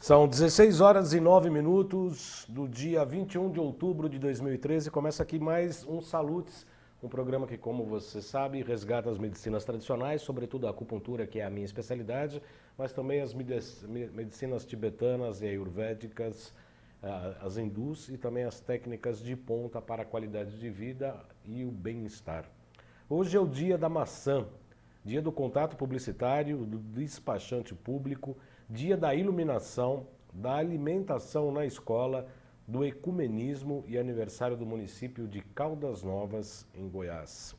São 16 horas e 9 minutos do dia 21 de outubro de 2013. Começa aqui mais um Salutes, um programa que, como você sabe, resgata as medicinas tradicionais, sobretudo a acupuntura, que é a minha especialidade, mas também as medicinas tibetanas e ayurvédicas, as hindus e também as técnicas de ponta para a qualidade de vida e o bem-estar. Hoje é o dia da maçã, dia do contato publicitário, do despachante público, dia da iluminação, da alimentação na escola, do ecumenismo e aniversário do município de Caldas Novas, em Goiás.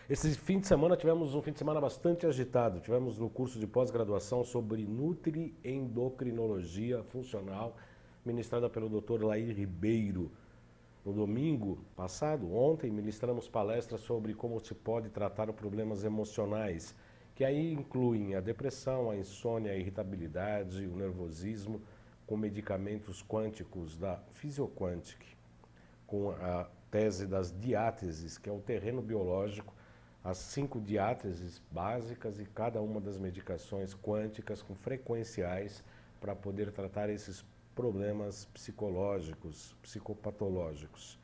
Esse fim de semana tivemos um fim de semana bastante agitado. Tivemos no curso de pós-graduação sobre nutriendocrinologia funcional, ministrada pelo Dr. Lair Ribeiro. No domingo passado, ontem, ministramos palestras sobre como se pode tratar problemas emocionais, que aí incluem a depressão, a insônia, a irritabilidade, o nervosismo, com medicamentos quânticos da Physioquantic, com a tese das diáteses, que é o terreno biológico, as 5 diáteses básicas e cada uma das medicações quânticas com frequenciais para poder tratar esses problemas psicológicos, psicopatológicos.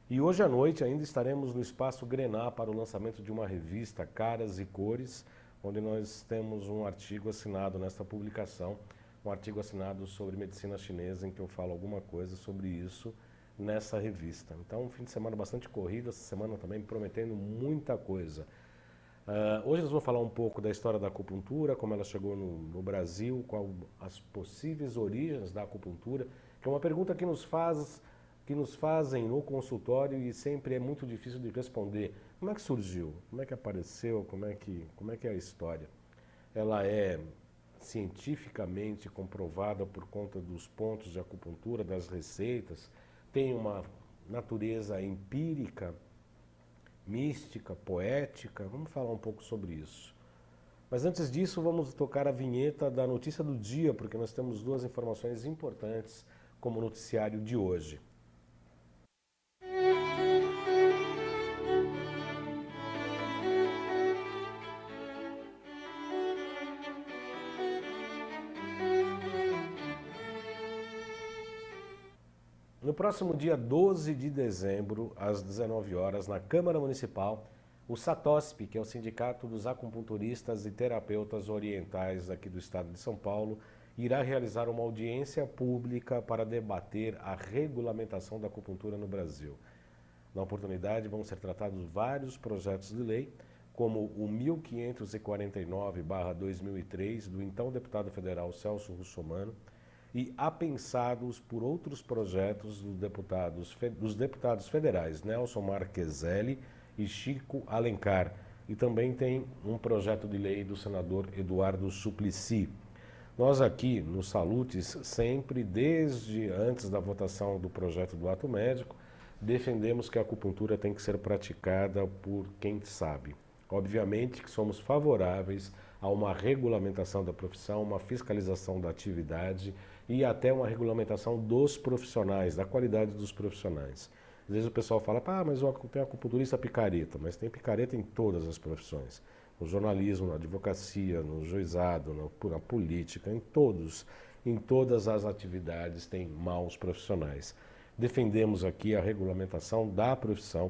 E hoje à noite ainda estaremos no Espaço Grená para o lançamento de uma revista Caras e Cores, onde nós temos um artigo assinado nesta publicação, um artigo assinado sobre medicina chinesa, em que eu falo alguma coisa sobre isso nessa revista. Então, um fim de semana bastante corrido, essa semana também prometendo muita coisa. Hoje nós vamos falar um pouco da história da acupuntura, como ela chegou no Brasil, qual as possíveis origens da acupuntura, que é uma pergunta que nos fazem no consultório e sempre é muito difícil de responder. Como é que surgiu? Como é que apareceu? Como é que é a história? Ela é cientificamente comprovada por conta dos pontos de acupuntura, das receitas, tem uma natureza empírica, mística, poética. Vamos falar um pouco sobre isso. Mas antes disso, vamos tocar a vinheta da notícia do dia, porque nós temos duas informações importantes como noticiário de hoje. No próximo dia 12 de dezembro, às 19 horas, na Câmara Municipal, o SATOSP, que é o Sindicato dos Acupunturistas e Terapeutas Orientais aqui do estado de São Paulo, irá realizar uma audiência pública para debater a regulamentação da acupuntura no Brasil. Na oportunidade, vão ser tratados vários projetos de lei, como o 1549/2003, do então deputado federal Celso Russomano, e apensados por outros projetos dos deputados federais Nelson Marqueselli e Chico Alencar. E também tem um projeto de lei do senador Eduardo Suplicy. Nós aqui no Salutes, sempre desde antes da votação do projeto do ato médico, defendemos que a acupuntura tem que ser praticada por quem sabe. Obviamente que somos favoráveis a uma regulamentação da profissão, uma fiscalização da atividade e até uma regulamentação dos profissionais, da qualidade dos profissionais. Às vezes o pessoal fala, mas tem acupunturista picareta, mas tem picareta em todas as profissões. No jornalismo, na advocacia, no juizado, na política, em todas as atividades tem maus profissionais. Defendemos aqui a regulamentação da profissão,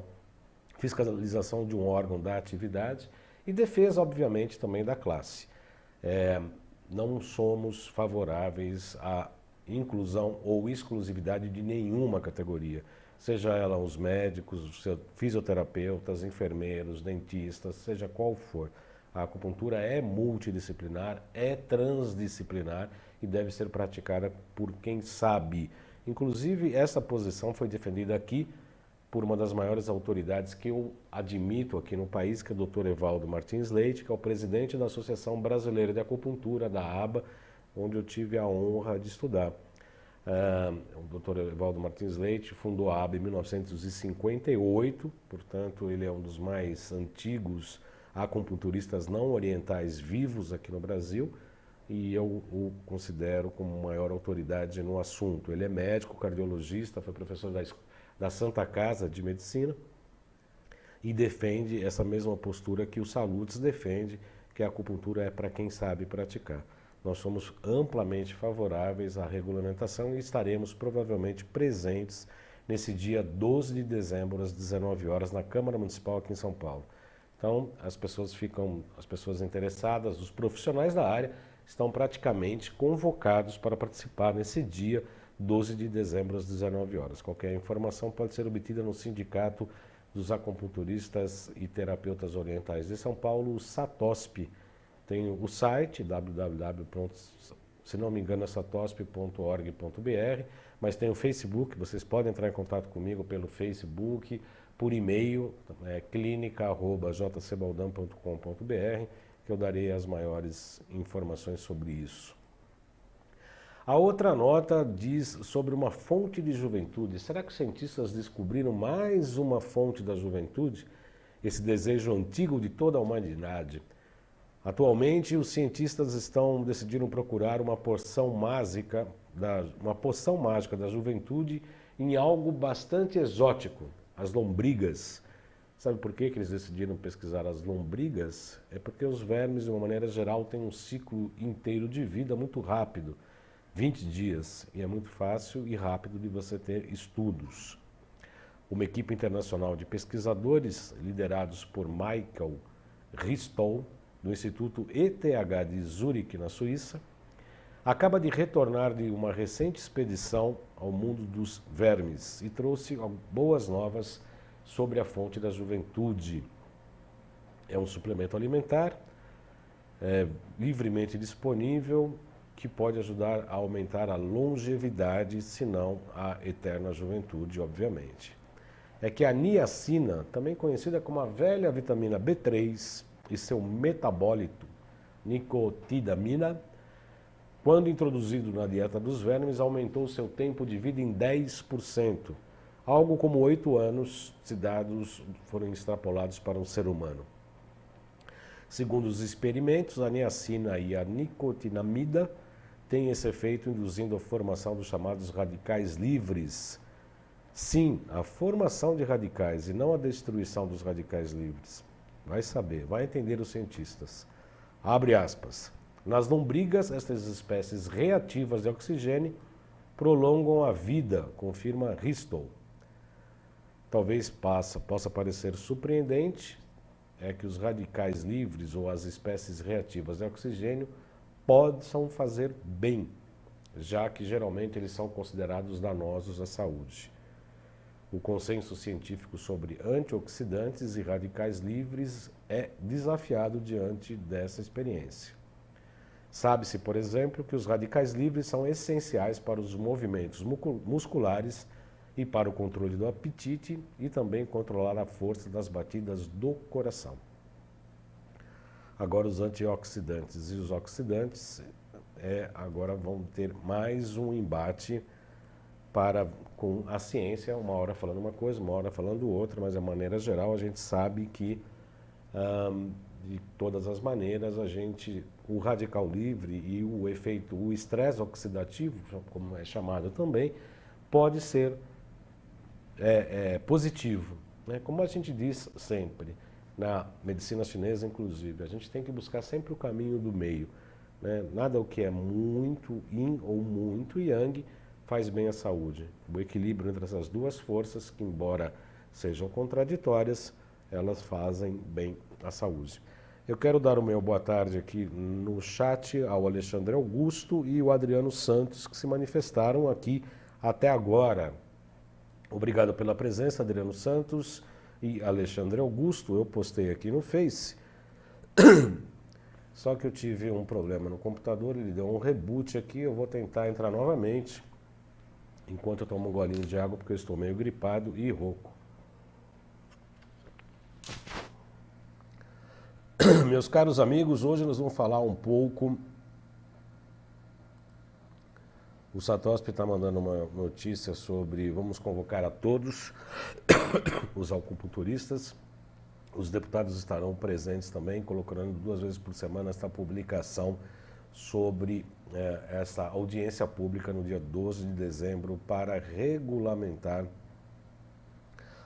fiscalização de um órgão da atividade e defesa, obviamente, também da classe. Não somos favoráveis à inclusão ou exclusividade de nenhuma categoria, seja ela os médicos, os fisioterapeutas, enfermeiros, dentistas, seja qual for. A acupuntura é multidisciplinar, é transdisciplinar e deve ser praticada por quem sabe. Inclusive, essa posição foi defendida aqui por uma das maiores autoridades que eu admito aqui no país, que é o Dr. Evaldo Martins Leite, que é o presidente da Associação Brasileira de Acupuntura, da ABA, onde eu tive a honra de estudar. O Dr. Evaldo Martins Leite fundou a ABA em 1958, portanto ele é um dos mais antigos acupunturistas não orientais vivos aqui no Brasil, e eu o considero como maior autoridade no assunto. Ele é médico, cardiologista, foi professor da Santa Casa de Medicina e defende essa mesma postura que o Salutes defende, que a acupuntura é para quem sabe praticar. nós somos amplamente favoráveis à regulamentação e estaremos provavelmente presentes nesse dia 12 de dezembro, às 19 horas, na Câmara Municipal aqui em São Paulo. Então, as pessoas interessadas, os profissionais da área, estão praticamente convocados para participar nesse dia 12 de dezembro, às 19 horas. Qualquer informação pode ser obtida no Sindicato dos Acupunturistas e Terapeutas Orientais de São Paulo, o SATOSP. Tem o site se não me engano é satosp.org.br, mas tem o Facebook, vocês podem entrar em contato comigo pelo Facebook, por e-mail, clinica@jcbaldam.com.br, que eu darei as maiores informações sobre isso. A outra nota diz sobre uma fonte de juventude. Será que os cientistas descobriram mais uma fonte da juventude? Esse desejo antigo de toda a humanidade. Atualmente, os cientistas decidiram procurar uma poção mágica da juventude em algo bastante exótico, as lombrigas. Sabe por que eles decidiram pesquisar as lombrigas? É porque os vermes, de uma maneira geral, têm um ciclo inteiro de vida muito rápido, 20 dias, e é muito fácil e rápido de você ter estudos. Uma equipe internacional de pesquisadores, liderados por Michael Ristol, do Instituto ETH de Zurique, na Suíça, acaba de retornar de uma recente expedição ao mundo dos vermes e trouxe boas novas sobre a fonte da juventude. É um suplemento alimentar, livremente disponível, que pode ajudar a aumentar a longevidade, se não a eterna juventude, obviamente. É que a niacina, também conhecida como a velha vitamina B3, e seu metabólito, nicotidamina, quando introduzido na dieta dos vermes, aumentou seu tempo de vida em 10%, algo como 8 anos, se dados forem extrapolados para um ser humano. Segundo os experimentos, a niacina e a nicotinamida têm esse efeito induzindo a formação dos chamados radicais livres. Sim, a formação de radicais e não a destruição dos radicais livres. Vai saber, vai entender os cientistas. Abre aspas. Nas lombrigas, estas espécies reativas de oxigênio prolongam a vida, confirma Ristol. Talvez possa parecer surpreendente, é que os radicais livres ou as espécies reativas de oxigênio possam fazer bem, já que geralmente eles são considerados danosos à saúde. O consenso científico sobre antioxidantes e radicais livres é desafiado diante dessa experiência. Sabe-se, por exemplo, que os radicais livres são essenciais para os movimentos musculares e para o controle do apetite e também controlar a força das batidas do coração. Agora os antioxidantes e os oxidantes agora vão ter mais um embate com a ciência, uma hora falando uma coisa, uma hora falando outra, mas de maneira geral a gente sabe que de todas as maneiras o radical livre e o estresse oxidativo, como é chamado também, pode ser positivo, né? Como a gente diz sempre, na medicina chinesa inclusive, a gente tem que buscar sempre o caminho do meio, né? Nada o que é muito yin ou muito yang faz bem à saúde. O equilíbrio entre essas duas forças, que embora sejam contraditórias, elas fazem bem à saúde. Eu quero dar o meu boa tarde aqui no chat ao Alexandre Augusto e o Adriano Santos, que se manifestaram aqui até agora. Obrigado pela presença, Adriano Santos e Alexandre Augusto. Eu postei aqui no Face, só que eu tive um problema no computador, ele deu um reboot aqui, eu vou tentar entrar novamente, enquanto eu tomo um golinho de água, porque eu estou meio gripado e rouco. Meus caros amigos, hoje nós vamos falar um pouco. O Satosp está mandando uma notícia sobre, vamos convocar a todos os acupunturistas. Os deputados estarão presentes também, colocando 2 vezes por semana esta publicação sobre essa audiência pública no dia 12 de dezembro para regulamentar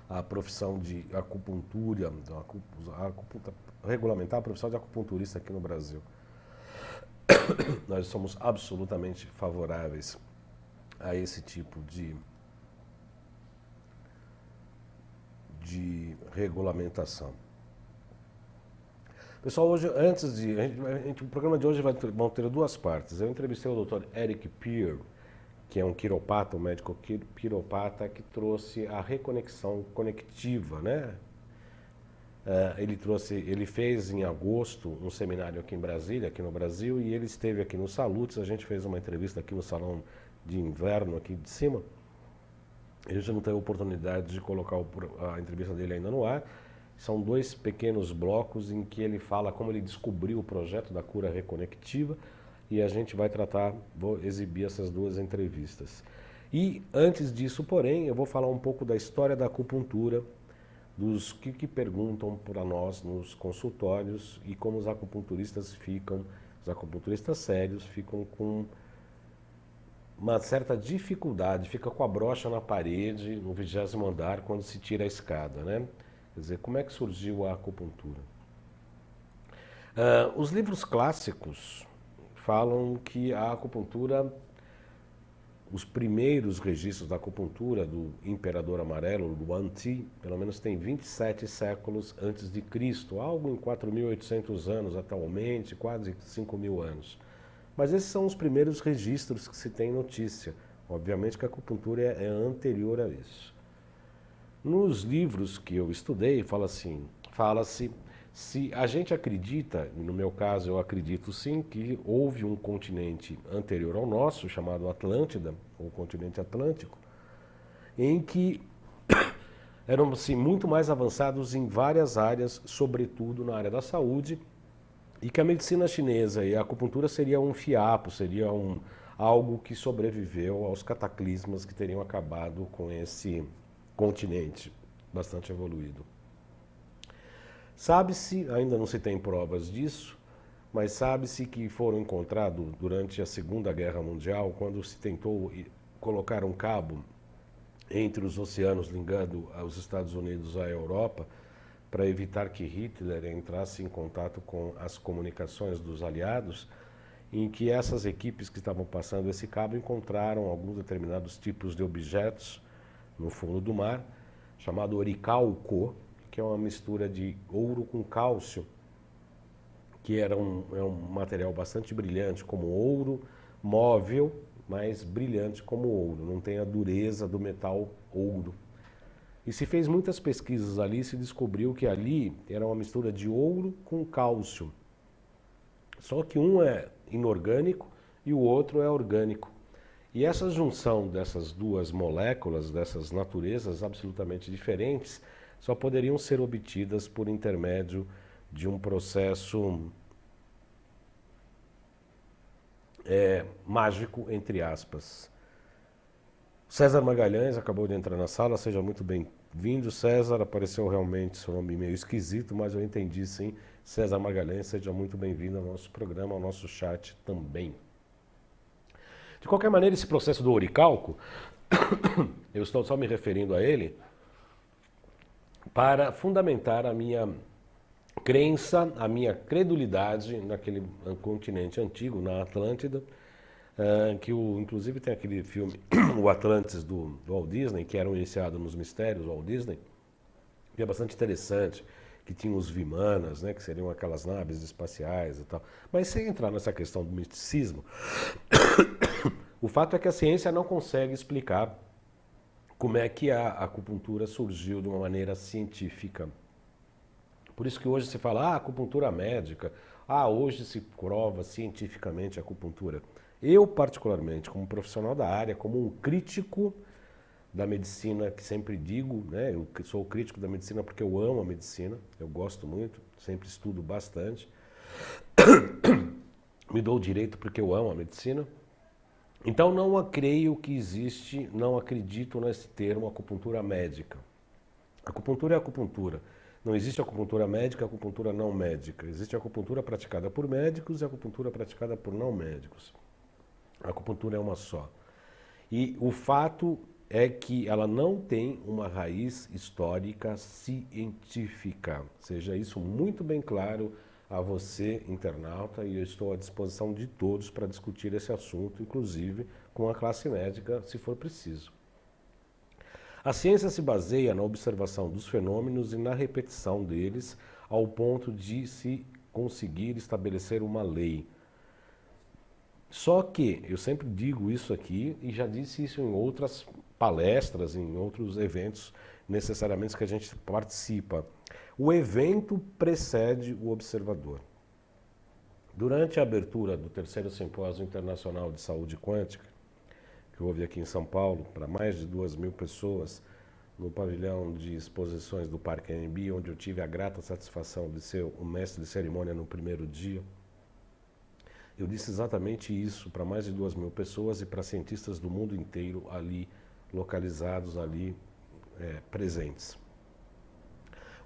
a profissão de regulamentar a profissão de acupunturista aqui no Brasil. Nós somos absolutamente favoráveis a esse tipo de regulamentação. Pessoal, hoje, o programa de hoje vão ter duas partes. Eu entrevistei o Dr. Eric Peer, que é um quiropata, um médico quiropata que trouxe a reconexão conectiva, né? Ele fez em agosto um seminário aqui em Brasília, aqui no Brasil, e ele esteve aqui no Salutes. A gente fez uma entrevista aqui no salão de inverno aqui de cima. A gente não teve a oportunidade de colocar a entrevista dele ainda no ar. São dois pequenos blocos em que ele fala como ele descobriu o projeto da cura reconectiva, e a gente vai vou exibir essas duas entrevistas. E antes disso, porém, eu vou falar um pouco da história da acupuntura, dos que perguntam para nós nos consultórios e como os acupunturistas sérios ficam com uma certa dificuldade, fica com a brocha na parede, no 20º andar, quando se tira a escada, né? Quer dizer, como é que surgiu a acupuntura? Os livros clássicos falam que a acupuntura, os primeiros registros da acupuntura do Imperador Amarelo, do Yuan Ti, pelo menos tem 27 séculos antes de Cristo, algo em 4.800 anos atualmente, quase 5.000 anos. Mas esses são os primeiros registros que se tem notícia. Obviamente que a acupuntura é anterior a isso. Nos livros que eu estudei, fala-se, se a gente acredita, no meu caso eu acredito sim, que houve um continente anterior ao nosso, chamado Atlântida, ou continente Atlântico, em que eram assim, muito mais avançados em várias áreas, sobretudo na área da saúde, e que a medicina chinesa e a acupuntura seria um fiapo, seria algo que sobreviveu aos cataclismas que teriam acabado com esse continente bastante evoluído. Sabe-se, ainda não se tem provas disso, mas sabe-se que foram encontrados durante a Segunda Guerra Mundial, quando se tentou colocar um cabo entre os oceanos ligando os Estados Unidos à Europa, para evitar que Hitler entrasse em contato com as comunicações dos aliados, em que essas equipes que estavam passando esse cabo encontraram alguns determinados tipos de objetos no fundo do mar, chamado oricalco, que é uma mistura de ouro com cálcio, que é um material bastante brilhante como ouro, móvel, mas brilhante como ouro, não tem a dureza do metal ouro. E se fez muitas pesquisas ali, se descobriu que ali era uma mistura de ouro com cálcio. Só que um é inorgânico e o outro é orgânico. E essa junção dessas duas moléculas, dessas naturezas absolutamente diferentes, só poderiam ser obtidas por intermédio de um processo mágico, entre aspas. César Magalhães acabou de entrar na sala, seja muito bem-vindo. César, apareceu realmente seu nome meio esquisito, mas eu entendi sim. César Magalhães, seja muito bem-vindo ao nosso programa, ao nosso chat também. De qualquer maneira, esse processo do oricalco, eu estou só me referindo a ele para fundamentar a minha crença, a minha credulidade naquele continente antigo, na Atlântida, que inclusive tem aquele filme, o Atlantis do Walt Disney, que era iniciado nos mistérios do Walt Disney, que é bastante interessante, que tinha os Vimanas, né, que seriam aquelas naves espaciais e tal. Mas sem entrar nessa questão do misticismo, o fato é que a ciência não consegue explicar como é que a acupuntura surgiu de uma maneira científica. Por isso que hoje se fala, acupuntura médica, hoje se prova cientificamente a acupuntura. Eu, particularmente, como profissional da área, como um crítico da medicina, que sempre digo, né, eu sou crítico da medicina porque eu amo a medicina, eu gosto muito, sempre estudo bastante, me dou o direito porque eu amo a medicina. Então não creio que existe, não acredito nesse termo acupuntura médica. Acupuntura é acupuntura. Não existe acupuntura médica e acupuntura não médica. Existe acupuntura praticada por médicos e acupuntura praticada por não médicos. A acupuntura é uma só. E o fato é que ela não tem uma raiz histórica científica. Seja isso muito bem claro a você, internauta, e eu estou à disposição de todos para discutir esse assunto, inclusive com a classe médica, se for preciso. A ciência se baseia na observação dos fenômenos e na repetição deles, ao ponto de se conseguir estabelecer uma lei. Só que, eu sempre digo isso aqui, e já disse isso em outras palestras, em outros eventos necessariamente que a gente participa. O evento precede o observador. Durante a abertura do terceiro Simpósio Internacional de Saúde Quântica, que houve aqui em São Paulo, para mais de 2.000 pessoas, no pavilhão de exposições do Parque AMB, onde eu tive a grata satisfação de ser o mestre de cerimônia no primeiro dia, eu disse exatamente isso para mais de 2.000 pessoas e para cientistas do mundo inteiro ali, localizados ali, presentes.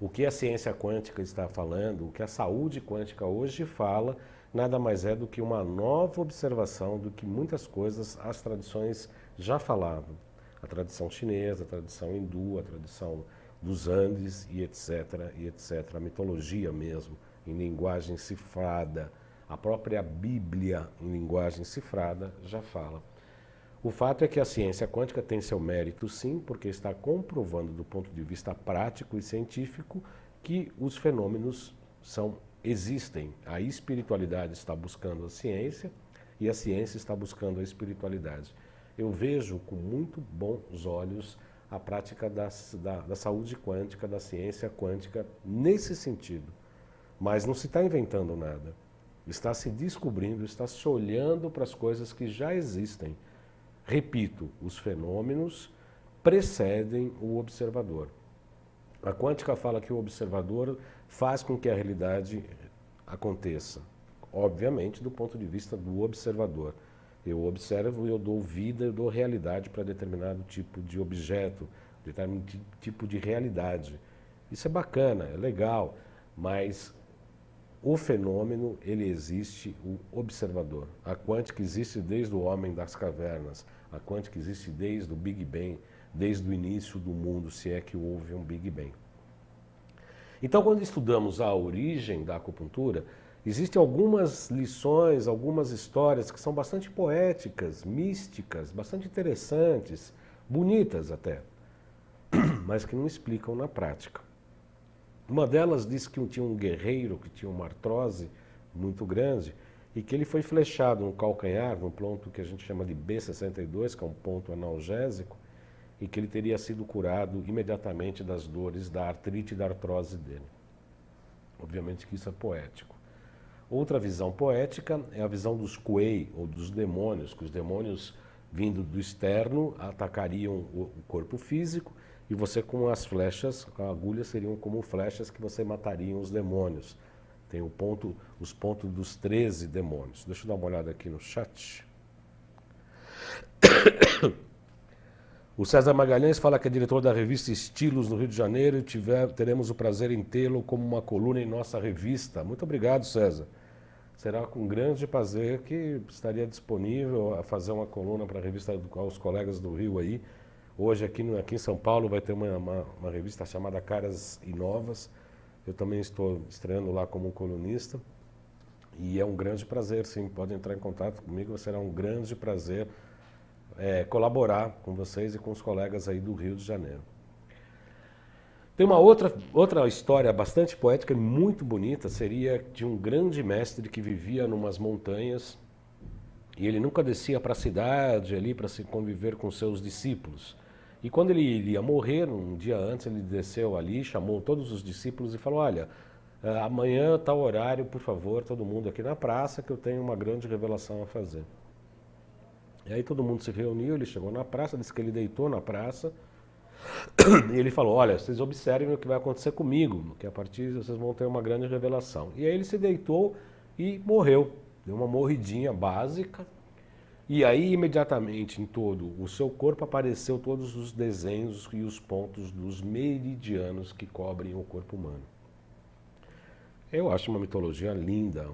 O que a ciência quântica está falando, o que a saúde quântica hoje fala, nada mais é do que uma nova observação do que muitas coisas as tradições já falavam. A tradição chinesa, a tradição hindu, a tradição dos Andes e etc, e etc. A mitologia mesmo, em linguagem cifrada, a própria Bíblia em linguagem cifrada já fala. O fato é que a ciência quântica tem seu mérito sim, porque está comprovando do ponto de vista prático e científico que os fenômenos existem. A espiritualidade está buscando a ciência e a ciência está buscando a espiritualidade. Eu vejo com muito bons olhos a prática da saúde quântica, da ciência quântica nesse sentido. Mas não se está inventando nada. Está se descobrindo, está se olhando para as coisas que já existem. Repito, os fenômenos precedem o observador. A quântica fala que o observador faz com que a realidade aconteça. Obviamente, do ponto de vista do observador. Eu observo e eu dou vida, eu dou realidade para determinado tipo de objeto, determinado tipo de realidade. Isso é bacana, é legal, mas o fenômeno, ele existe, o observador. A quântica existe desde o homem das cavernas. A quântica existe desde o Big Bang, desde o início do mundo, se é que houve um Big Bang. Então, quando estudamos a origem da acupuntura, existem algumas lições, algumas histórias que são bastante poéticas, místicas, bastante interessantes, bonitas até, mas que não explicam na prática. Uma delas diz que tinha um guerreiro que tinha uma artrose muito grande e que ele foi flechado no calcanhar, num ponto que a gente chama de B62, que é um ponto analgésico, e que ele teria sido curado imediatamente das dores da artrite e da artrose dele. Obviamente que isso é poético. Outra visão poética é a visão dos kuei, ou dos demônios, que os demônios vindo do externo atacariam o corpo físico, e você com as flechas, com a agulha, seriam como flechas que você matariam os demônios. Tem os pontos dos 13 demônios. Deixa eu dar uma olhada aqui no chat. O César Magalhães fala que é diretor da revista Estilos no Rio de Janeiro e teremos o prazer em tê-lo como uma coluna em nossa revista. Muito obrigado, César. Será com grande prazer que estaria disponível a fazer uma coluna para a revista aos colegas do Rio aí. Hoje aqui em São Paulo vai ter uma revista chamada Caras e Novas. Eu também estou estreando lá como colunista. E é um grande prazer, sim. Pode entrar em contato comigo, será um grande prazer colaborar com vocês e com os colegas aí do Rio de Janeiro. Tem uma outra história bastante poética e muito bonita, seria de um grande mestre que vivia numas montanhas e ele nunca descia para a cidade ali para se conviver com seus discípulos. E quando ele iria morrer, um dia antes, ele desceu ali, chamou todos os discípulos e falou: olha, amanhã, tal horário, por favor, todo mundo aqui na praça, que eu tenho uma grande revelação a fazer. E aí todo mundo se reuniu, ele chegou na praça, disse que ele deitou na praça, e ele falou: olha, vocês observem o que vai acontecer comigo, que a partir de vocês vão ter uma grande revelação. E aí ele se deitou e morreu, deu uma morridinha básica, e aí imediatamente em todo o seu corpo apareceu todos os desenhos e os pontos dos meridianos que cobrem o corpo humano. Eu acho uma mitologia linda,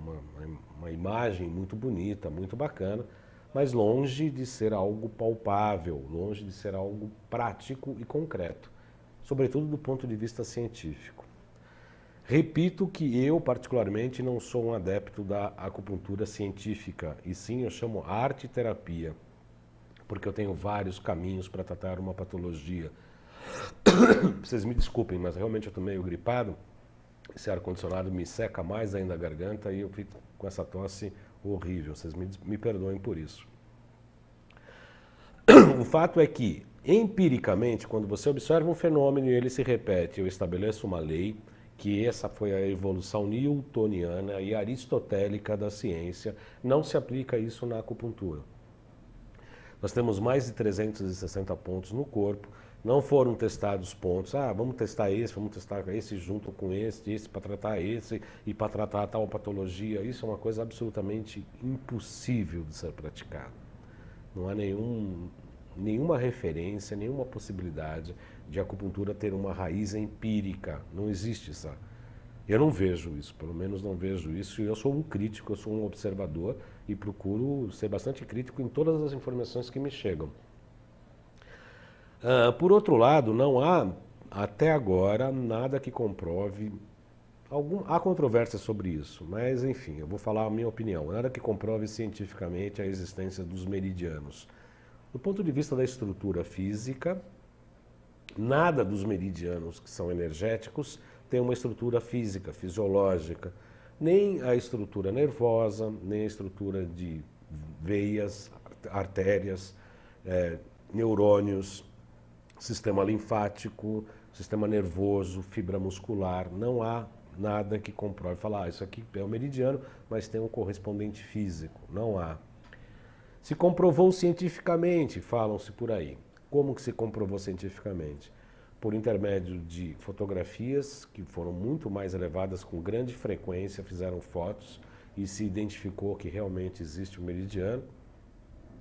uma imagem muito bonita, muito bacana, mas longe de ser algo palpável, longe de ser algo prático e concreto, sobretudo do ponto de vista científico. Repito que eu, particularmente, não sou um adepto da acupuntura científica, e sim eu chamo arte-terapia, porque eu tenho vários caminhos para tratar uma patologia. Vocês me desculpem, mas realmente eu estou meio gripado. Esse ar-condicionado me seca mais ainda a garganta e eu fico com essa tosse horrível. Vocês me perdoem por isso. O fato é que, empiricamente, quando você observa um fenômeno e ele se repete, eu estabeleço uma lei, que essa foi a evolução newtoniana e aristotélica da ciência, não se aplica isso na acupuntura. Nós temos mais de 360 pontos no corpo, não foram testados pontos, vamos testar esse junto com esse para tratar esse e para tratar tal patologia. Isso é uma coisa absolutamente impossível de ser praticado. Não há nenhuma referência, nenhuma possibilidade de acupuntura ter uma raiz empírica. Não existe essa. Eu não vejo isso, pelo menos não vejo isso. Eu sou um crítico, eu sou um observador e procuro ser bastante crítico em todas as informações que me chegam. Por outro lado, não há, até agora, nada que comprove. Há controvérsia sobre isso, mas enfim, eu vou falar a minha opinião. Nada que comprove cientificamente a existência dos meridianos. Do ponto de vista da estrutura física, nada dos meridianos que são energéticos tem uma estrutura física, fisiológica. Nem a estrutura nervosa, nem a estrutura de veias, artérias, neurônios, sistema linfático, sistema nervoso, fibra muscular. Não há nada que comprove, falar, isso aqui é o meridiano, mas tem um correspondente físico. Não há. Se comprovou cientificamente, falam-se por aí. Como que se comprovou cientificamente? Por intermédio de fotografias que foram muito mais elevadas, com grande frequência, fizeram fotos e se identificou que realmente existe o meridiano.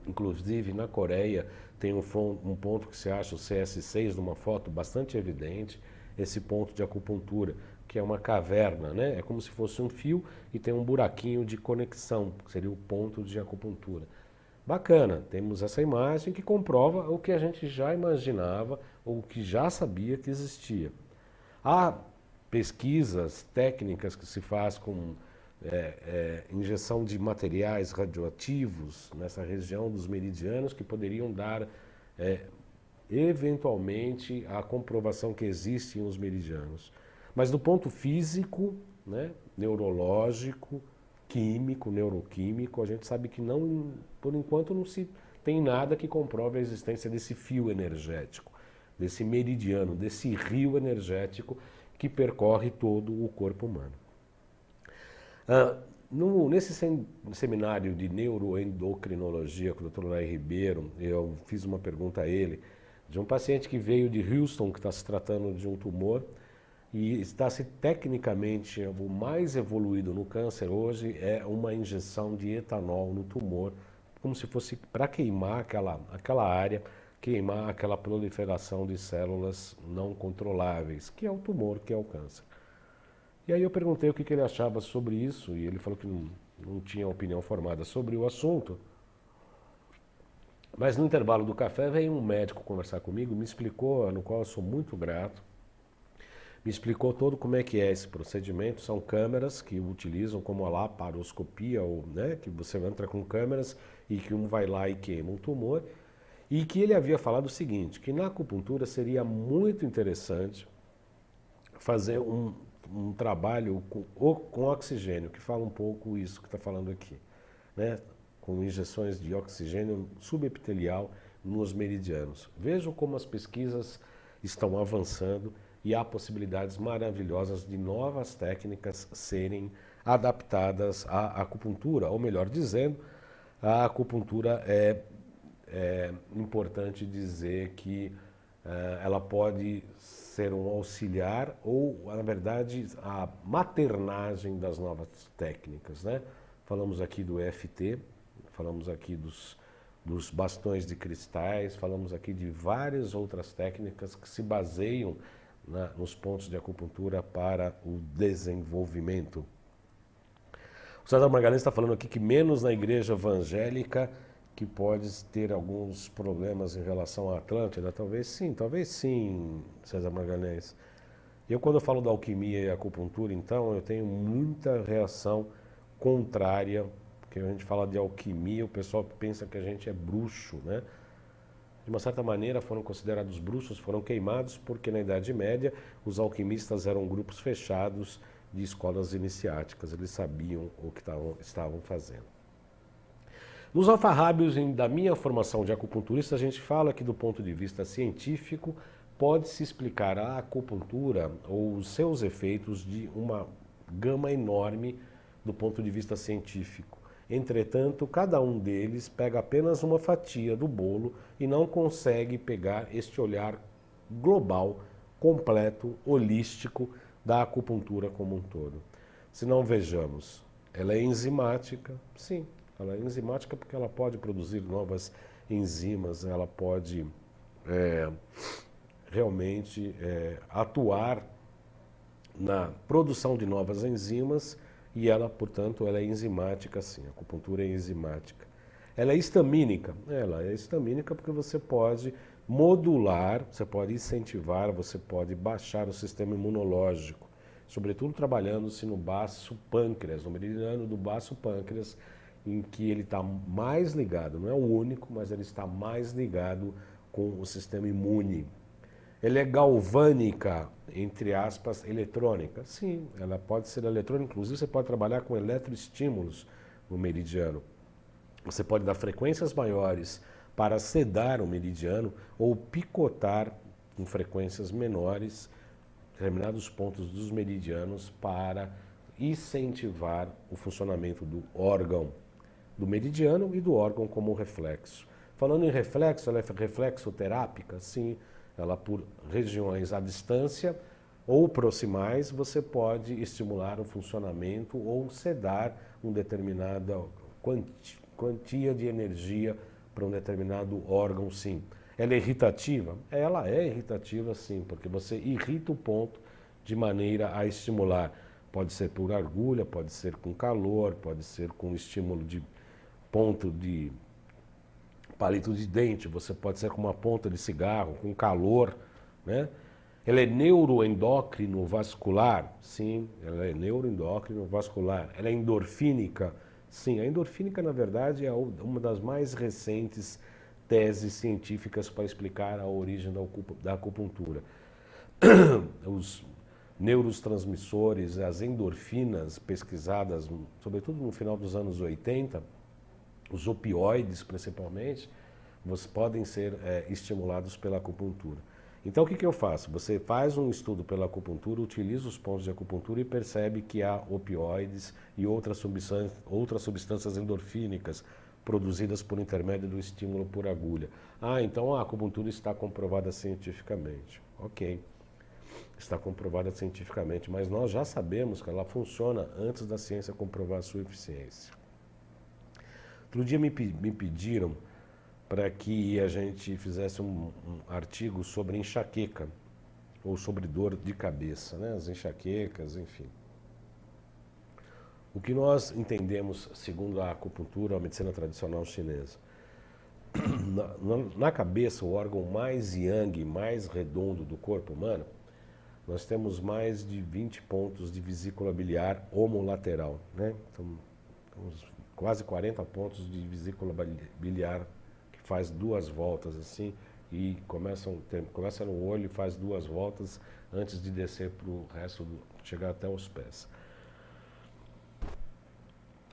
Inclusive, na Coreia, tem um ponto que se acha o CS6 numa foto bastante evidente, esse ponto de acupuntura, que é uma caverna, né? É como se fosse um fio e tem um buraquinho de conexão, que seria o ponto de acupuntura. Bacana, temos essa imagem que comprova o que a gente já imaginava ou que já sabia que existia. Há pesquisas técnicas que se faz com injeção de materiais radioativos nessa região dos meridianos que poderiam dar eventualmente a comprovação que existem os meridianos. Mas do ponto físico, né, neurológico, químico, neuroquímico, a gente sabe que não, por enquanto não se tem nada que comprove a existência desse fio energético, desse meridiano, desse rio energético que percorre todo o corpo humano. Nesse seminário de neuroendocrinologia com o Dr. Lai Ribeiro, eu fiz uma pergunta a ele de um paciente que veio de Houston, que está se tratando de um tumor, e está-se tecnicamente, o mais evoluído no câncer hoje é uma injeção de etanol no tumor, como se fosse para queimar aquela área, queimar aquela proliferação de células não controláveis, que é o tumor, que é o câncer. E aí eu perguntei o que ele achava sobre isso, e ele falou que não tinha opinião formada sobre o assunto. Mas no intervalo do café veio um médico conversar comigo, me explicou, no qual eu sou muito grato, me explicou todo como é que é esse procedimento. São câmeras que utilizam como a laparoscopia, ou, né, que você entra com câmeras e que um vai lá e queima um tumor. E que ele havia falado o seguinte, que na acupuntura seria muito interessante fazer um trabalho com oxigênio, que fala um pouco isso que está falando aqui, né? Com injeções de oxigênio subepitelial nos meridianos. Vejam como as pesquisas estão avançando e há possibilidades maravilhosas de novas técnicas serem adaptadas à acupuntura, ou melhor dizendo, a acupuntura é importante dizer que ela pode ser um auxiliar ou, na verdade, a maternagem das novas técnicas, né? Falamos aqui do EFT, falamos aqui dos bastões de cristais, falamos aqui de várias outras técnicas que se baseiam nos pontos de acupuntura para o desenvolvimento. O César Magalhães está falando aqui que menos na igreja evangélica, que pode ter alguns problemas em relação à Atlântida. Talvez sim, César Magalhães. Eu, quando eu falo da alquimia e acupuntura, então, eu tenho muita reação contrária, porque a gente fala de alquimia, o pessoal pensa que a gente é bruxo, né? De uma certa maneira, foram considerados bruxos, foram queimados, porque na Idade Média os alquimistas eram grupos fechados de escolas iniciáticas, eles sabiam o que estavam fazendo. Nos alfarrábios da minha formação de acupunturista, a gente fala que do ponto de vista científico, pode-se explicar a acupuntura ou os seus efeitos de uma gama enorme do ponto de vista científico. Entretanto, cada um deles pega apenas uma fatia do bolo e não consegue pegar este olhar global, completo, holístico da acupuntura como um todo. Se não vejamos, ela é enzimática, sim, ela é enzimática porque ela pode produzir novas enzimas, ela pode realmente atuar na produção de novas enzimas e ela, portanto, ela é enzimática, sim, a acupuntura é enzimática. Ela é histamínica? Ela é histamínica porque você pode modular, você pode incentivar, você pode baixar o sistema imunológico, sobretudo trabalhando-se no baço pâncreas, no meridiano do baço pâncreas, em que ele está mais ligado, não é o único, mas ele está mais ligado com o sistema imune. Ela é galvânica, entre aspas, eletrônica? Sim, ela pode ser eletrônica, inclusive você pode trabalhar com eletroestímulos no meridiano. Você pode dar frequências maiores para sedar o meridiano ou picotar com frequências menores determinados pontos dos meridianos para incentivar o funcionamento do órgão, do meridiano e do órgão como reflexo. Falando em reflexo, ela é reflexoterápica? Sim. Ela por regiões à distância ou proximais, você pode estimular o funcionamento ou sedar uma determinada quantia de energia para um determinado órgão, sim. Ela é irritativa? Ela é irritativa, sim, porque você irrita o ponto de maneira a estimular. Pode ser por agulha, pode ser com calor, pode ser com estímulo de ponto de palito de dente, você pode ser com uma ponta de cigarro, com calor, né? Ela é neuroendócrino vascular? Sim, ela é neuroendócrino vascular. Ela é endorfínica? Sim, a endorfínica, na verdade, é uma das mais recentes teses científicas para explicar a origem da acupuntura. Os neurotransmissores, as endorfinas pesquisadas, sobretudo no final dos anos 80, os opioides, principalmente, podem ser estimulados pela acupuntura. Então, o que eu faço? Você faz um estudo pela acupuntura, utiliza os pontos de acupuntura e percebe que há opioides e outras substâncias endorfínicas produzidas por intermédio do estímulo por agulha. Ah, então a acupuntura está comprovada cientificamente. Ok, está comprovada cientificamente, mas nós já sabemos que ela funciona antes da ciência comprovar a sua eficiência. Outro dia me pediram para que a gente fizesse um artigo sobre enxaqueca ou sobre dor de cabeça, né? As enxaquecas, enfim. O que nós entendemos, segundo a acupuntura, a medicina tradicional chinesa, na cabeça, o órgão mais yang, mais redondo do corpo humano, nós temos mais de 20 pontos de vesícula biliar homolateral, né? Então, quase 40 pontos de vesícula biliar que faz duas voltas assim e começa no olho e faz duas voltas antes de descer para o resto, chegar até os pés.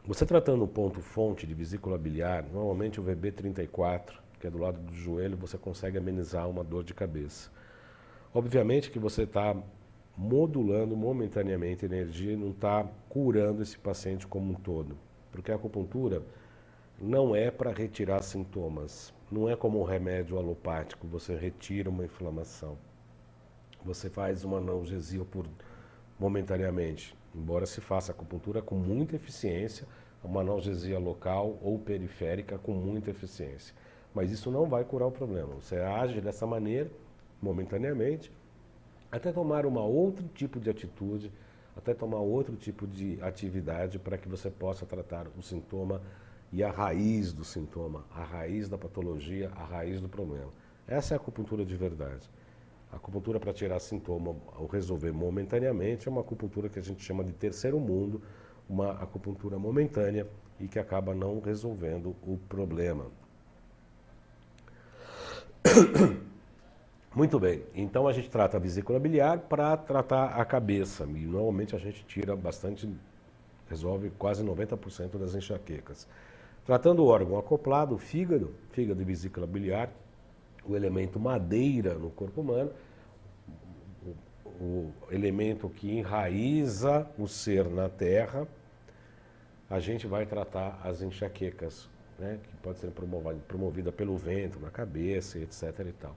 Você tratando o ponto fonte de vesícula biliar, normalmente o VB34, que é do lado do joelho, você consegue amenizar uma dor de cabeça. Obviamente que você está modulando momentaneamente a energia e não está curando esse paciente como um todo. Porque a acupuntura não é para retirar sintomas, não é como um remédio alopático, você retira uma inflamação. Você faz uma analgesia momentaneamente, embora se faça acupuntura com muita eficiência, uma analgesia local ou periférica com muita eficiência. Mas isso não vai curar o problema, você age dessa maneira, momentaneamente, até tomar outro tipo de atitude, até tomar outro tipo de atividade para que você possa tratar o sintoma e a raiz do sintoma, a raiz da patologia, a raiz do problema. Essa é a acupuntura de verdade. A acupuntura para tirar sintoma ou resolver momentaneamente é uma acupuntura que a gente chama de terceiro mundo, uma acupuntura momentânea e que acaba não resolvendo o problema. Muito bem, então a gente trata a vesícula biliar para tratar a cabeça e normalmente a gente tira bastante, resolve quase 90% das enxaquecas. Tratando o órgão acoplado, o fígado e vesícula biliar, o elemento madeira no corpo humano, o elemento que enraiza o ser na terra, a gente vai tratar as enxaquecas, né, que pode ser promovida pelo vento, na cabeça, etc. e tal.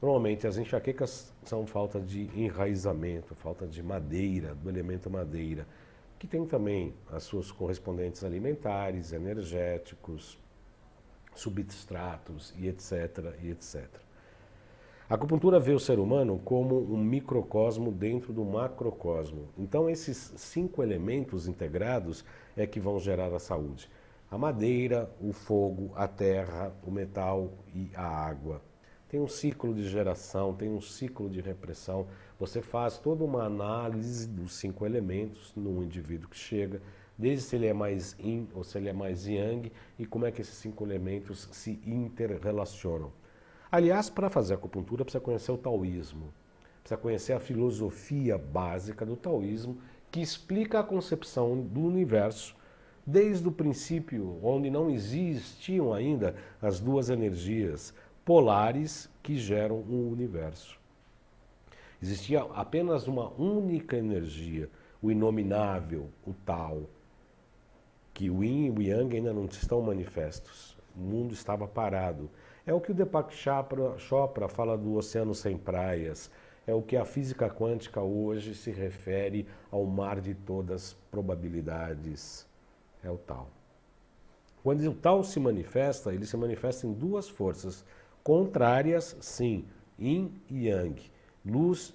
Normalmente as enxaquecas são falta de enraizamento, falta de madeira, do elemento madeira, que tem também as suas correspondentes alimentares, energéticos, substratos e etc. e etc. A acupuntura vê o ser humano como um microcosmo dentro do macrocosmo. Então esses 5 elementos integrados é que vão gerar a saúde. A madeira, o fogo, a terra, o metal e a água. Tem um ciclo de geração, tem um ciclo de repressão. Você faz toda uma análise dos 5 elementos num indivíduo que chega, desde se ele é mais yin ou se ele é mais yang, e como é que esses 5 elementos se interrelacionam. Aliás, para fazer acupuntura precisa conhecer o taoísmo, precisa conhecer a filosofia básica do taoísmo, que explica a concepção do universo desde o princípio, onde não existiam ainda as duas energias polares que geram o universo. Existia apenas uma única energia, o inominável, o Tao, que o Yin e o Yang ainda não estão manifestos. O mundo estava parado. É o que o Deepak Chopra fala do oceano sem praias. É o que a física quântica hoje se refere ao mar de todas probabilidades. É o Tao. Quando o Tao se manifesta, ele se manifesta em 2 forças contrárias, sim, Yin e Yang, luz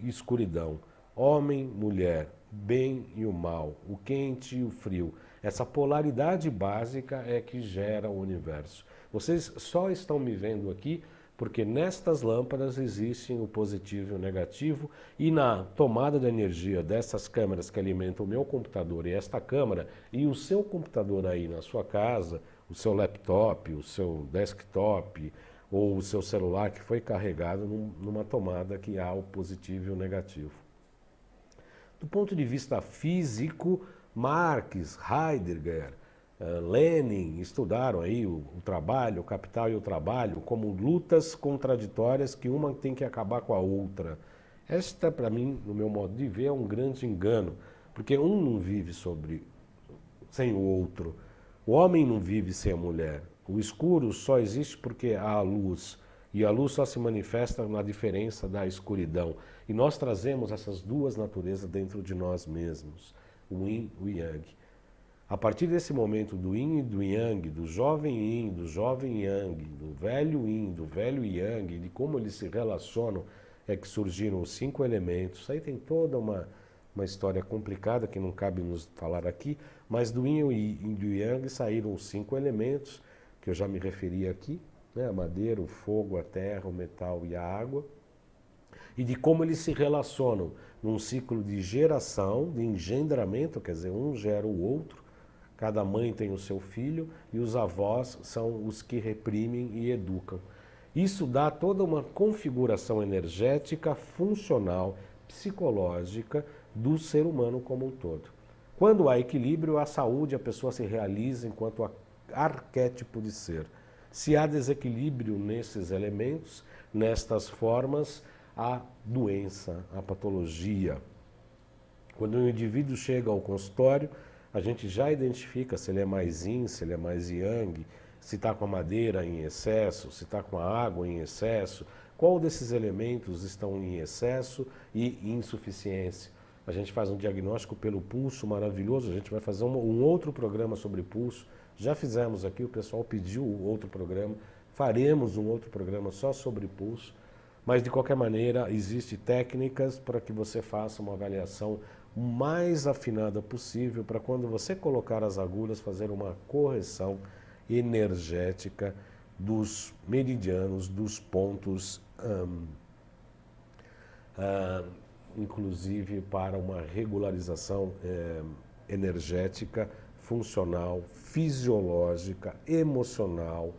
e escuridão, homem, mulher, bem e o mal, o quente e o frio. Essa polaridade básica é que gera o universo. Vocês só estão me vendo aqui porque nestas lâmpadas existem o positivo e o negativo, e na tomada de energia dessas câmeras que alimentam o meu computador e esta câmera, e o seu computador aí na sua casa, o seu laptop, o seu desktop, ou o seu celular que foi carregado numa tomada que há o positivo e o negativo. Do ponto de vista físico, Marx, Heidegger, Lenin estudaram aí o trabalho, o capital e o trabalho como lutas contraditórias que uma tem que acabar com a outra. Esta, para mim, no meu modo de ver, é um grande engano, porque um não vive sem o outro. O homem não vive sem a mulher. O escuro só existe porque há a luz, e a luz só se manifesta na diferença da escuridão. E nós trazemos essas 2 naturezas dentro de nós mesmos, o Yin e o Yang. A partir desse momento do Yin e do Yang, do jovem Yin, do jovem Yang, do velho Yin, do velho Yang, de como eles se relacionam, é que surgiram os 5 elementos. Aí tem toda uma história complicada que não cabe nos falar aqui, mas do Yin e do Yang saíram os 5 elementos, que eu já me referi aqui, né? A madeira, o fogo, a terra, o metal e a água, e de como eles se relacionam num ciclo de geração, de engendramento, quer dizer, um gera o outro, cada mãe tem o seu filho e os avós são os que reprimem e educam. Isso dá toda uma configuração energética, funcional, psicológica do ser humano como um todo. Quando há equilíbrio, há saúde, a pessoa se realiza enquanto arquétipo de ser. Se há desequilíbrio nesses elementos, nestas formas, há doença, há patologia. Quando um indivíduo chega ao consultório, a gente já identifica se ele é mais yin, se ele é mais yang, se está com a madeira em excesso, se está com a água em excesso, qual desses elementos estão em excesso e insuficiência. A gente faz um diagnóstico pelo pulso maravilhoso, a gente vai fazer um outro programa sobre pulso, já fizemos aqui, o pessoal pediu outro programa, faremos um outro programa só sobre pulso, mas de qualquer maneira, existem técnicas para que você faça uma avaliação o mais afinada possível para quando você colocar as agulhas, fazer uma correção energética dos meridianos, dos pontos inclusive para uma regularização energética, funcional, fisiológica, emocional,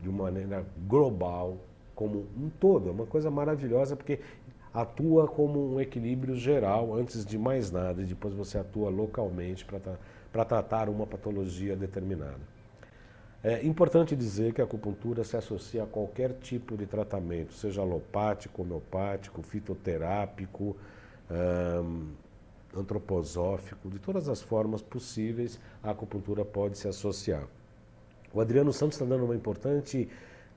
de uma maneira global, como um todo. É uma coisa maravilhosa porque atua como um equilíbrio geral antes de mais nada, e depois você atua localmente para tratar uma patologia determinada. É importante dizer que a acupuntura se associa a qualquer tipo de tratamento, seja alopático, homeopático, fitoterápico, antroposófico, de todas as formas possíveis a acupuntura pode se associar. O Adriano Santos está dando uma importante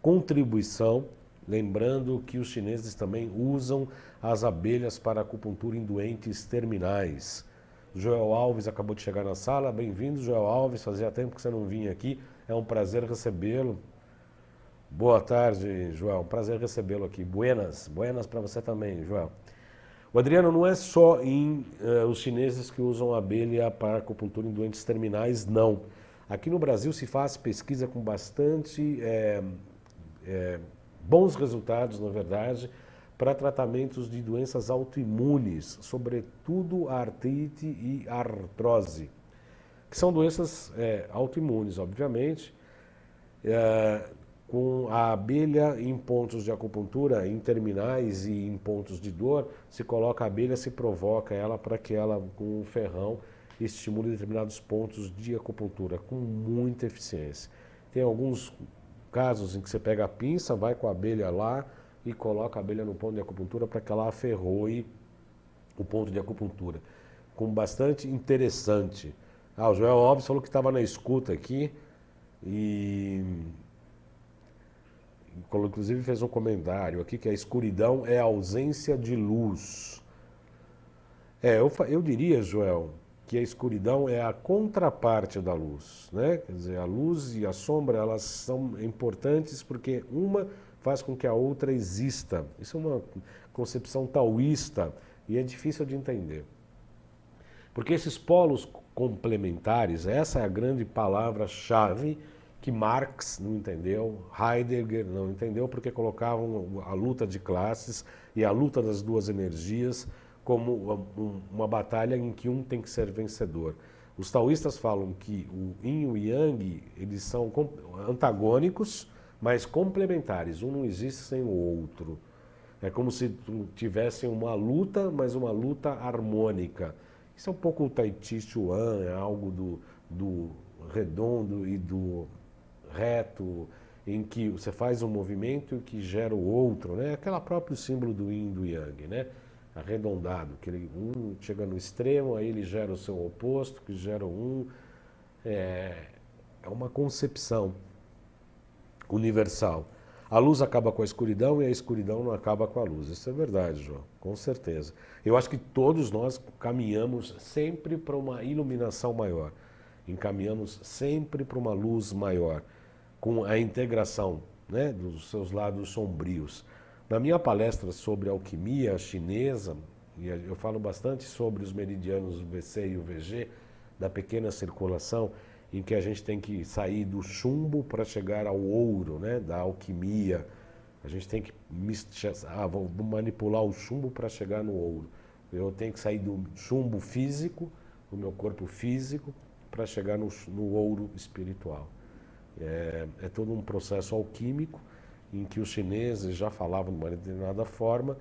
contribuição, lembrando que os chineses também usam as abelhas para acupuntura em doentes terminais. Joel Alves acabou de chegar na sala. Bem-vindo, Joel Alves. Fazia tempo que você não vinha aqui. É um prazer recebê-lo. Boa tarde, Joel. Um prazer recebê-lo aqui. Buenas. Buenas para você também, Joel. O Adriano, não é só os chineses que usam abelha para acupuntura em doentes terminais, não. Aqui no Brasil se faz pesquisa com bastante bons resultados, na verdade, para tratamentos de doenças autoimunes, sobretudo a artrite e a artrose, que são doenças autoimunes, obviamente. Com a abelha em pontos de acupuntura, em terminais e em pontos de dor, se coloca a abelha, se provoca ela para que ela, com um ferrão, estimule determinados pontos de acupuntura com muita eficiência. Tem alguns casos em que você pega a pinça, vai com a abelha lá e coloca a abelha no ponto de acupuntura para que ela aferroe o ponto de acupuntura. Com bastante interessante. O Joel Alves falou que estava na escuta aqui e inclusive fez um comentário aqui que a escuridão é a ausência de luz. Eu diria, Joel, que a escuridão é a contraparte da luz, né? Quer dizer, a luz e a sombra, elas são importantes porque uma faz com que a outra exista. Isso é uma concepção taoísta e é difícil de entender. Porque esses polos complementares, essa é a grande palavra-chave que Marx não entendeu, Heidegger não entendeu, porque colocavam a luta de classes e a luta das duas energias como uma batalha em que um tem que ser vencedor. Os taoístas falam que o yin e o yang, eles são antagônicos, mas complementares. Um não existe sem o outro. É como se tivessem uma luta, mas uma luta harmônica. Isso é um pouco o Tai Chi Chuan, é algo do redondo e do reto, em que você faz um movimento que gera o outro, né? Aquele próprio símbolo do yin e do yang, né? Arredondado, que um chega no extremo, aí ele gera o seu oposto, que gera é uma concepção universal. A luz acaba com a escuridão e a escuridão não acaba com a luz. Isso é verdade, João, com certeza. Eu acho que todos nós caminhamos sempre para uma iluminação maior, encaminhamos sempre para uma luz maior, com a integração, né, dos seus lados sombrios. Na minha palestra sobre alquimia chinesa, e eu falo bastante sobre os meridianos VC e o VG, da pequena circulação, em que a gente tem que sair do chumbo para chegar ao ouro, né, da alquimia. A gente tem que vou manipular o chumbo para chegar no ouro. Eu tenho que sair do chumbo físico, do meu corpo físico, para chegar no ouro espiritual. É todo um processo alquímico em que os chineses já falavam de uma determinada forma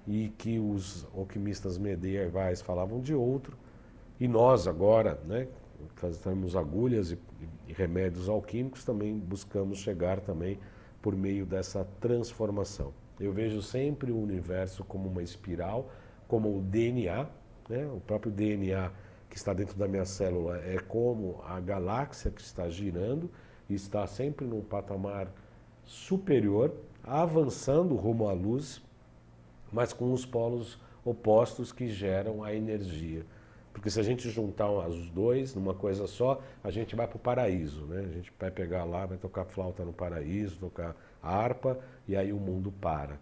e que os alquimistas medievais falavam de outro. E nós agora, né, fazemos agulhas e remédios alquímicos, também buscamos chegar também por meio dessa transformação. Eu vejo sempre o universo como uma espiral, como o DNA, né, o próprio DNA que está dentro da minha célula é como a galáxia que está girando e está sempre num patamar superior, avançando rumo à luz, mas com os polos opostos que geram a energia. Porque se a gente juntar os dois numa coisa só, a gente vai para o paraíso, né? A gente vai pegar lá, vai tocar flauta no paraíso, tocar harpa, e aí o mundo para,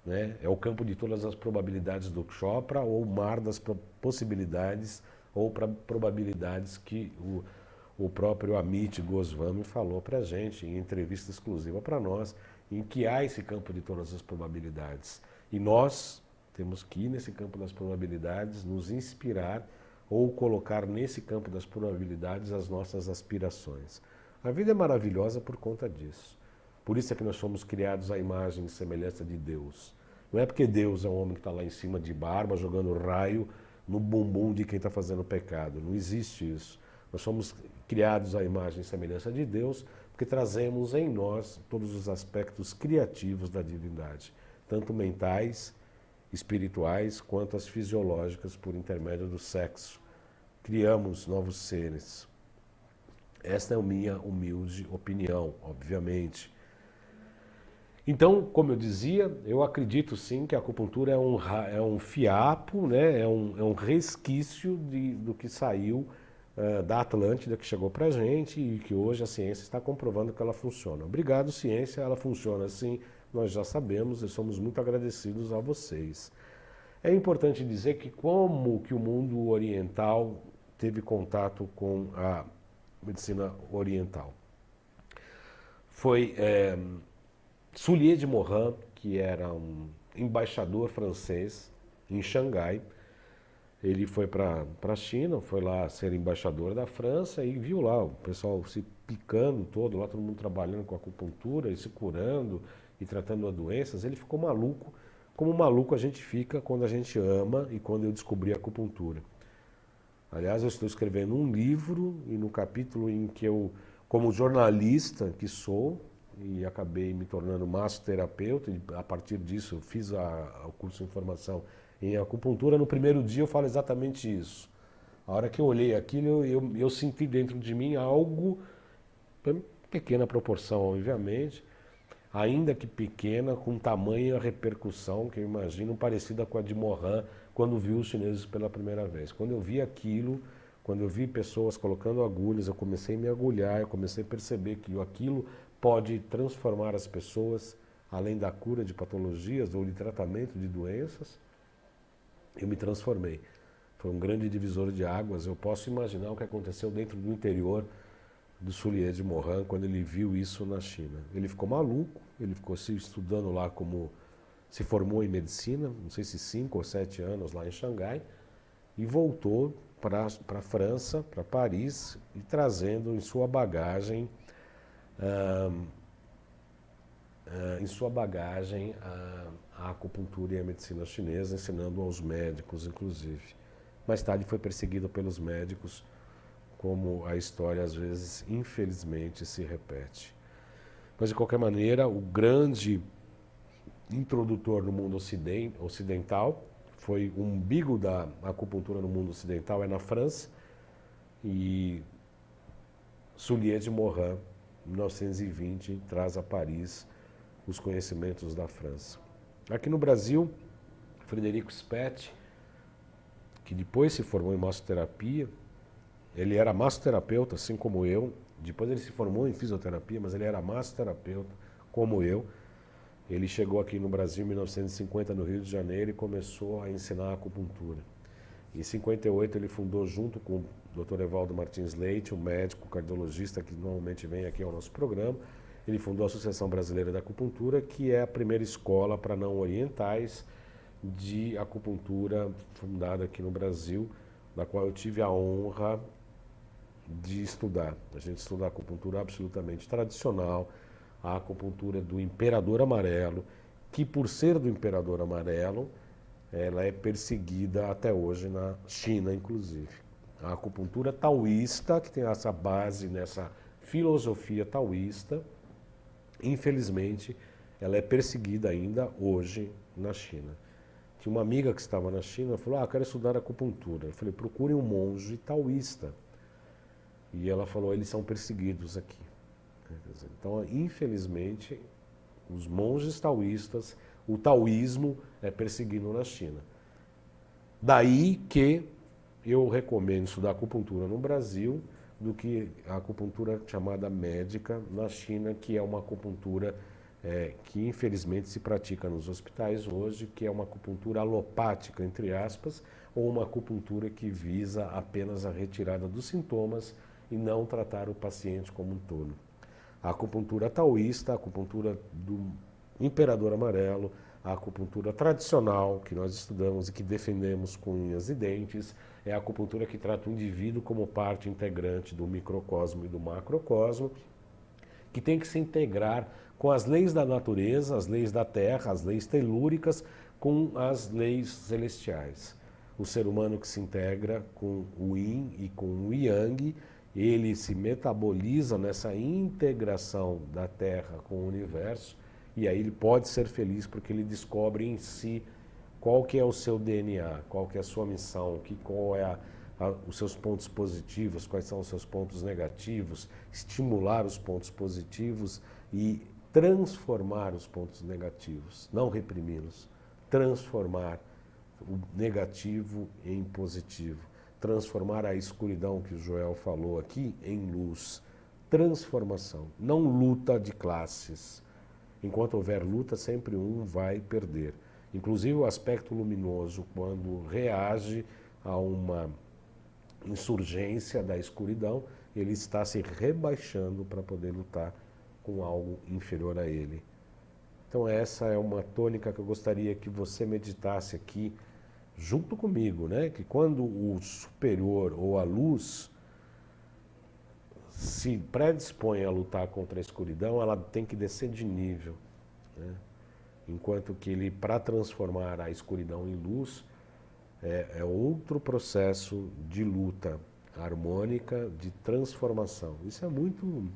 né? É o campo de todas as probabilidades do Chopra, ou o mar das possibilidades, ou probabilidades que o próprio Amit Goswami falou para a gente em entrevista exclusiva para nós, em que há esse campo de todas as probabilidades. E nós Temos que ir nesse campo das probabilidades, nos inspirar ou colocar nesse campo das probabilidades as nossas aspirações. A vida é maravilhosa por conta disso. Por isso é que nós somos criados à imagem e semelhança de Deus. Não é porque Deus é um homem que está lá em cima de barba, jogando raio no bumbum de quem está fazendo pecado. Não existe isso. Nós somos criados à imagem e semelhança de Deus porque trazemos em nós todos os aspectos criativos da divindade, tanto mentais, espirituais, quanto as fisiológicas por intermédio do sexo. Criamos novos seres. Esta é a minha humilde opinião, obviamente. Então, como eu dizia, eu acredito sim que a acupuntura é um fiapo, né? é um resquício do que saiu da Atlântida, que chegou para a gente e que hoje a ciência está comprovando que ela funciona. Obrigado, ciência, ela funciona assim, nós já sabemos e somos muito agradecidos a vocês. É importante dizer que como que o mundo oriental teve contato com a medicina oriental. Foi Soulier de Morin, que era um embaixador francês em Xangai. Ele foi para a China, foi lá ser embaixador da França e viu lá o pessoal se picando todo, lá todo mundo trabalhando com acupuntura e se curando e tratando as doenças. Ele ficou maluco, como maluco a gente fica quando a gente ama e quando eu descobri a acupuntura. Aliás, eu estou escrevendo um livro e no capítulo em que eu, como jornalista que sou, e acabei me tornando massoterapeuta, e a partir disso eu fiz o curso de formação em acupuntura. No primeiro dia eu falo exatamente isso. A hora que eu olhei aquilo, eu senti dentro de mim algo, pequena proporção, obviamente, ainda que pequena, com tamanha repercussão, que eu imagino, parecida com a de Morin, quando viu os chineses pela primeira vez. Quando eu vi aquilo, quando eu vi pessoas colocando agulhas, eu comecei a me agulhar, eu comecei a perceber que aquilo pode transformar as pessoas, além da cura de patologias ou de tratamento de doenças. Eu me transformei. Foi um grande divisor de águas. Eu posso imaginar o que aconteceu dentro do interior do Soulier de Morin quando ele viu isso na China. Ele ficou maluco, ele ficou se estudando lá, como se formou em medicina, não sei se 5 ou 7 anos lá em Xangai, e voltou para a França, para Paris, e trazendo em sua bagagem a acupuntura e a medicina chinesa, ensinando aos médicos, inclusive. Mais tarde foi perseguido pelos médicos, como a história às vezes, infelizmente, se repete. Mas, de qualquer maneira, o grande introdutor no mundo ocidental, foi o umbigo da acupuntura no mundo ocidental, é na França, e Soulier de Morin, 1920, traz a Paris os conhecimentos da França. Aqui no Brasil, Frederico Spetti, que depois se formou em massoterapia, ele era massoterapeuta, assim como eu, depois ele se formou em fisioterapia, mas ele era massoterapeuta, como eu. Ele chegou aqui no Brasil em 1950, no Rio de Janeiro, e começou a ensinar acupuntura. Em 58 ele fundou, junto com o Dr. Evaldo Martins Leite, um médico cardiologista que normalmente vem aqui ao nosso programa, ele fundou a Associação Brasileira da Acupuntura, que é a primeira escola para não orientais de acupuntura fundada aqui no Brasil, da qual eu tive a honra de estudar. A gente estuda a acupuntura absolutamente tradicional, a acupuntura do Imperador Amarelo, que por ser do Imperador Amarelo, ela é perseguida até hoje na China, inclusive. A acupuntura taoísta, que tem essa base nessa filosofia taoísta, infelizmente, ela é perseguida ainda hoje na China. Tinha uma amiga que estava na China, falou, quero estudar acupuntura. Eu falei, procure um monge taoísta. E ela falou, eles são perseguidos aqui. Então, infelizmente, os monges taoístas, o taoísmo é perseguido na China. Daí que eu recomendo estudar acupuntura no Brasil do que a acupuntura chamada médica na China, que é uma acupuntura que infelizmente se pratica nos hospitais hoje, que é uma acupuntura alopática, entre aspas, ou uma acupuntura que visa apenas a retirada dos sintomas e não tratar o paciente como um todo. A acupuntura taoísta, a acupuntura do Imperador Amarelo, A acupuntura tradicional, que nós estudamos e que defendemos com unhas e dentes, é a acupuntura que trata o indivíduo como parte integrante do microcosmo e do macrocosmo, que tem que se integrar com as leis da natureza, as leis da terra, as leis telúricas, com as leis celestiais. O ser humano que se integra com o Yin e com o Yang, ele se metaboliza nessa integração da Terra com o universo, e aí ele pode ser feliz porque ele descobre em si qual que é o seu DNA, qual que é a sua missão, qual é os seus pontos positivos, quais são os seus pontos negativos, estimular os pontos positivos e transformar os pontos negativos, não reprimi-los, transformar o negativo em positivo, transformar a escuridão que o Joel falou aqui em luz, transformação, não luta de classes. Enquanto houver luta, sempre um vai perder. Inclusive o aspecto luminoso, quando reage a uma insurgência da escuridão, ele está se rebaixando para poder lutar com algo inferior a ele. Então essa é uma tônica que eu gostaria que você meditasse aqui junto comigo, né? Que quando o superior ou a luz se predispõe a lutar contra a escuridão, ela tem que descer de nível, né? Enquanto que ele, para transformar a escuridão em luz, é outro processo de luta harmônica, de transformação. Isso é muito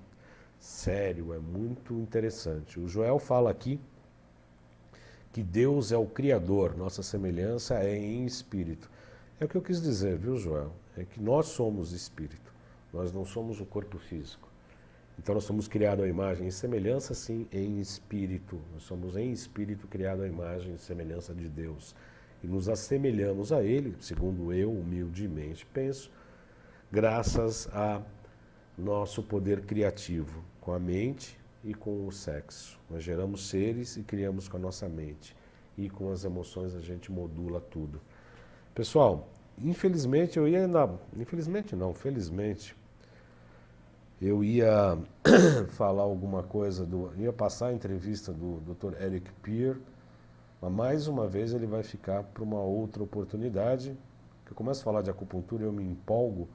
sério, é muito interessante. O Joel fala aqui que Deus é o Criador, nossa semelhança é em espírito. É o que eu quis dizer, viu, Joel? É que nós somos espírito, nós não somos o corpo físico. Então nós somos criados à imagem e semelhança, sim, em espírito. Nós somos em espírito criados à imagem e semelhança de Deus. E nos assemelhamos a Ele, segundo eu humildemente penso, graças a nosso poder criativo, com a mente e com o sexo. Nós geramos seres e criamos com a nossa mente. E com as emoções a gente modula tudo. Pessoal, infelizmente eu ia ainda... Infelizmente não, felizmente... Eu ia falar alguma coisa, ia passar a entrevista do Dr. Eric Peer, mas mais uma vez ele vai ficar para uma outra oportunidade. Eu começo a falar de acupuntura e eu me empolgo,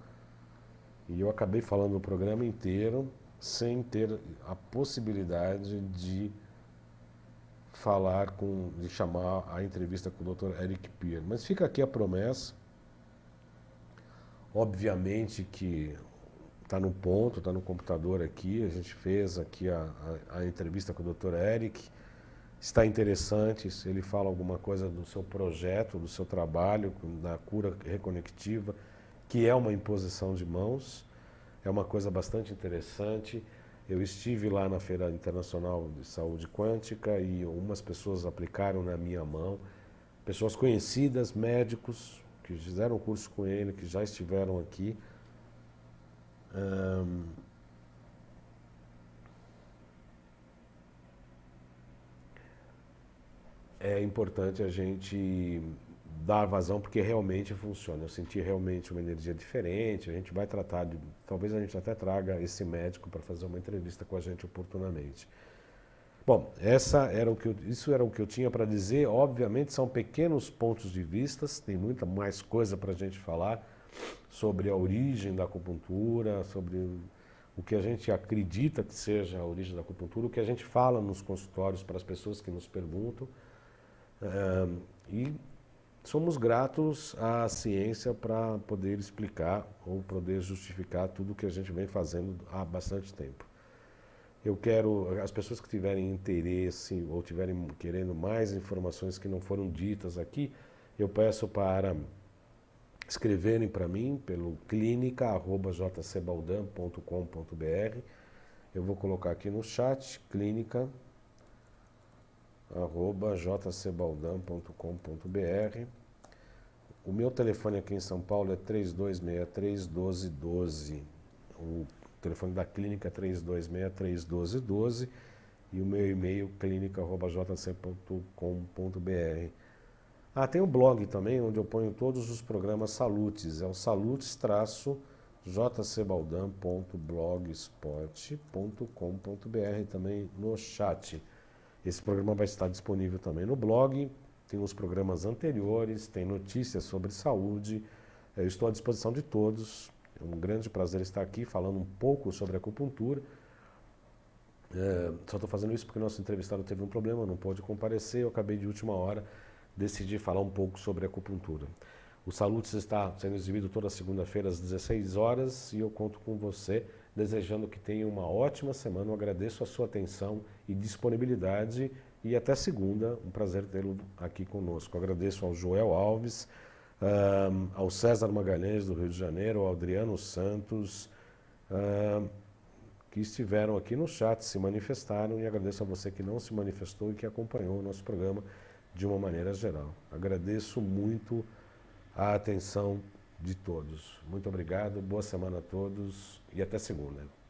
e eu acabei falando o programa inteiro sem ter a possibilidade de de chamar a entrevista com o Dr. Eric Peer. Mas fica aqui a promessa, obviamente que está no ponto, está no computador aqui, a gente fez aqui a entrevista com o Dr. Eric, está interessante, se ele fala alguma coisa do seu projeto, do seu trabalho, da cura reconectiva, que é uma imposição de mãos, é uma coisa bastante interessante. Eu estive lá na Feira Internacional de Saúde Quântica e algumas pessoas aplicaram na minha mão, pessoas conhecidas, médicos, que fizeram o curso com ele, que já estiveram aqui. É importante a gente dar vazão porque realmente funciona. Eu senti realmente uma energia diferente, a gente vai tratar de... Talvez a gente até traga esse médico para fazer uma entrevista com a gente oportunamente. Bom, isso era o que eu tinha para dizer. Obviamente são pequenos pontos de vista, tem muita mais coisa para a gente falar sobre a origem da acupuntura, sobre o que a gente acredita que seja a origem da acupuntura, o que a gente fala nos consultórios para as pessoas que nos perguntam. E somos gratos à ciência para poder explicar ou poder justificar tudo o que a gente vem fazendo há bastante tempo. Eu quero, as pessoas que tiverem interesse ou tiverem querendo mais informações que não foram ditas aqui, eu peço para escreverem para mim pelo clinica@jcbaldan.com.br. Eu vou colocar aqui no chat, clinica@jcbaldan.com.br. O meu telefone aqui em São Paulo é 3263-1212. O telefone da clínica é 3263-1212 e o meu e-mail clinica@jc.com.br. Tem o blog também, onde eu ponho todos os programas Salutes. É o salutes-jcbaldan.blogspot.com.br também no chat. Esse programa vai estar disponível também no blog, tem os programas anteriores, tem notícias sobre saúde. Eu estou à disposição de todos. É um grande prazer estar aqui falando um pouco sobre acupuntura. Só estou fazendo isso porque o nosso entrevistado teve um problema, não pôde comparecer. Eu acabei de última hora decidir falar um pouco sobre acupuntura. O Salutes está sendo exibido toda segunda-feira às 16 horas e eu conto com você, desejando que tenha uma ótima semana. Eu agradeço a sua atenção e disponibilidade e até segunda. Um prazer tê-lo aqui conosco. Eu agradeço ao Joel Alves, ao César Magalhães do Rio de Janeiro, ao Adriano Santos, que estiveram aqui no chat, se manifestaram, e agradeço a você que não se manifestou e que acompanhou o nosso programa de uma maneira geral. Agradeço muito a atenção de todos. Muito obrigado, boa semana a todos e até segunda.